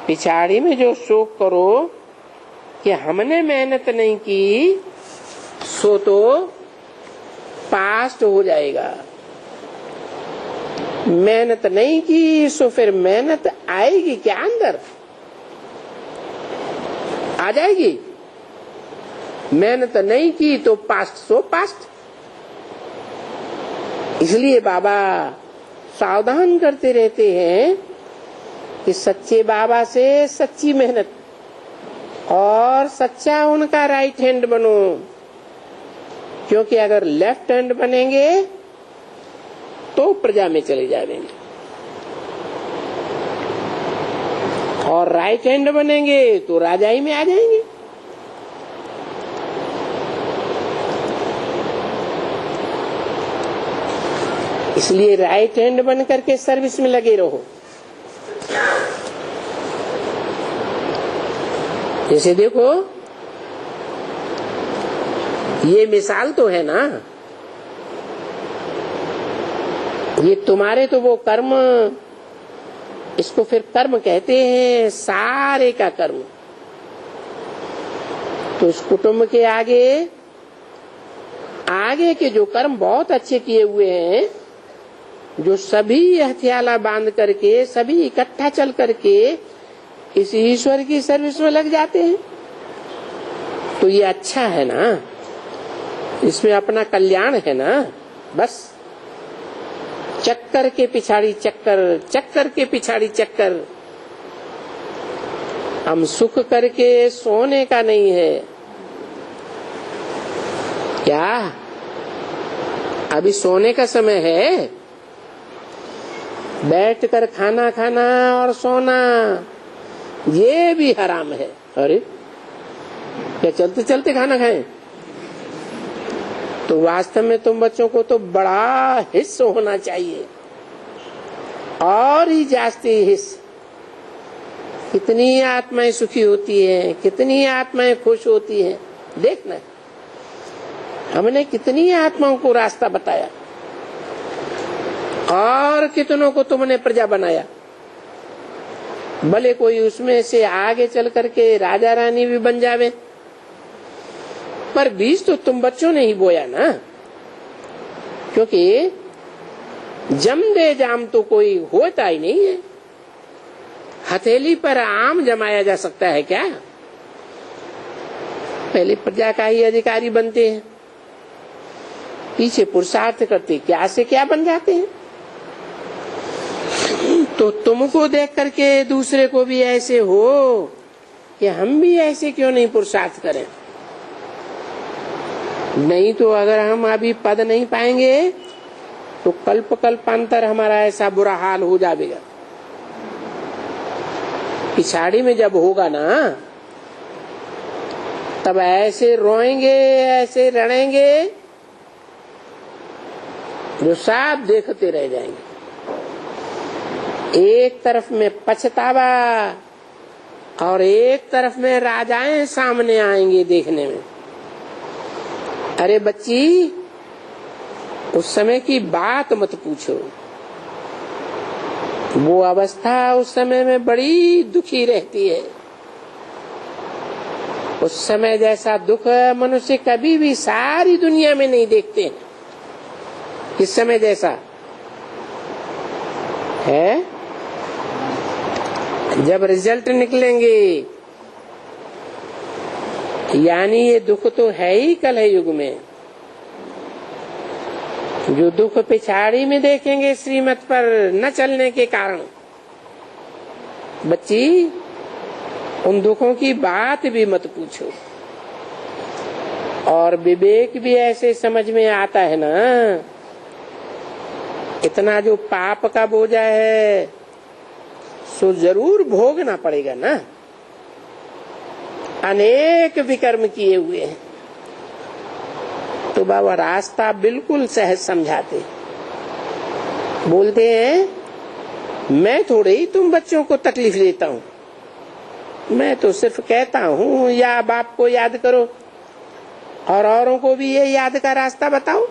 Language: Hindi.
पिछाड़ी में जो शोक करो कि हमने मेहनत नहीं की, सो तो पास्ट हो जाएगा। मेहनत नहीं की सो फिर मेहनत आएगी क्या अंदर? आ जाएगी। मेहनत नहीं की तो पास्ट सो पास्ट। इसलिए बाबा सावधान करते रहते हैं कि सच्चे बाबा से सच्ची मेहनत और सच्चा उनका राइट हैंड बनो, क्योंकि अगर लेफ्ट हैंड बनेंगे तो प्रजा में चले जाएंगे और राइट हैंड बनेंगे तो राजाई में आ जाएंगे। इसलिए राइट हैंड बन करके सर्विस में लगे रहो। जैसे देखो, ये मिसाल तो है ना, ये तुम्हारे तो वो कर्म, इसको फिर कर्म कहते हैं, सारे का कर्म। तो इस कुटुंब के आगे के जो कर्म बहुत अच्छे किए हुए हैं, जो सभी हथियाला बांध करके, सभी इकट्ठा चल करके इस ईश्वर की सर्विस में लग जाते हैं, तो ये अच्छा है ना, इसमें अपना कल्याण है ना। बस चक्कर के पिछाड़ी चक्कर, चक्कर के पिछाड़ी चक्कर। हम सुख करके सोने का नहीं है क्या? अभी सोने का समय है, बैठकर खाना खाना और सोना ये भी हराम है। अरे क्या चलते चलते खाना खाएं? तो वास्तव में तुम बच्चों को तो बड़ा हिस्सा होना चाहिए, और ही जास्ती हिस्सा। कितनी आत्माएं सुखी होती हैं, कितनी आत्माएं खुश होती हैं। देखना, हमने कितनी आत्माओं को रास्ता बताया और कितनों को तुमने प्रजा बनाया। भले कोई उसमें से आगे चल करके राजा रानी भी बन जावे, पर बीज तो तुम बच्चों ने ही बोया ना। क्योंकि जम दे जाम तो कोई होता ही नहीं है। हथेली पर आम जमाया जा सकता है क्या? पहले प्रजा का ही अधिकारी बनते हैं, पीछे पुरुषार्थ करते क्या से क्या बन जाते हैं। तो तुमको देख करके दूसरे को भी ऐसे हो कि हम भी ऐसे क्यों नहीं पुरुषार्थ करें। नहीं तो अगर हम अभी पद नहीं पाएंगे तो कल्प कल्पांतर हमारा ऐसा बुरा हाल हो जाएगा। पिछाड़ी में जब होगा ना, तब ऐसे रोएंगे, ऐसे रणेंगे, जो सब देखते रह जाएंगे। एक तरफ में पछतावा और एक तरफ में राजाएं सामने आएंगे देखने में। अरे बच्ची, उस समय की बात मत पूछो। वो अवस्था उस समय में बड़ी दुखी रहती है। उस समय जैसा दुख मनुष्य कभी भी सारी दुनिया में नहीं देखते। इस समय जैसा है, जब रिजल्ट निकलेंगे, यानी ये दुख तो है ही कल है युग में। जो दुख पिछाड़ी में देखेंगे श्रीमत पर न चलने के कारण, बच्ची उन दुखों की बात भी मत पूछो। और विवेक भी ऐसे समझ में आता है ना, इतना जो पाप का बोझा है सो जरूर भोगना पड़ेगा ना। अनेक विकर्म किए हुए हैं। तो बाबा रास्ता बिल्कुल सहज समझाते, बोलते हैं मैं थोड़े ही तुम बच्चों को तकलीफ देता हूँ, मैं तो सिर्फ कहता हूँ या बाप को याद करो और औरों को भी ये याद का रास्ता बताओ।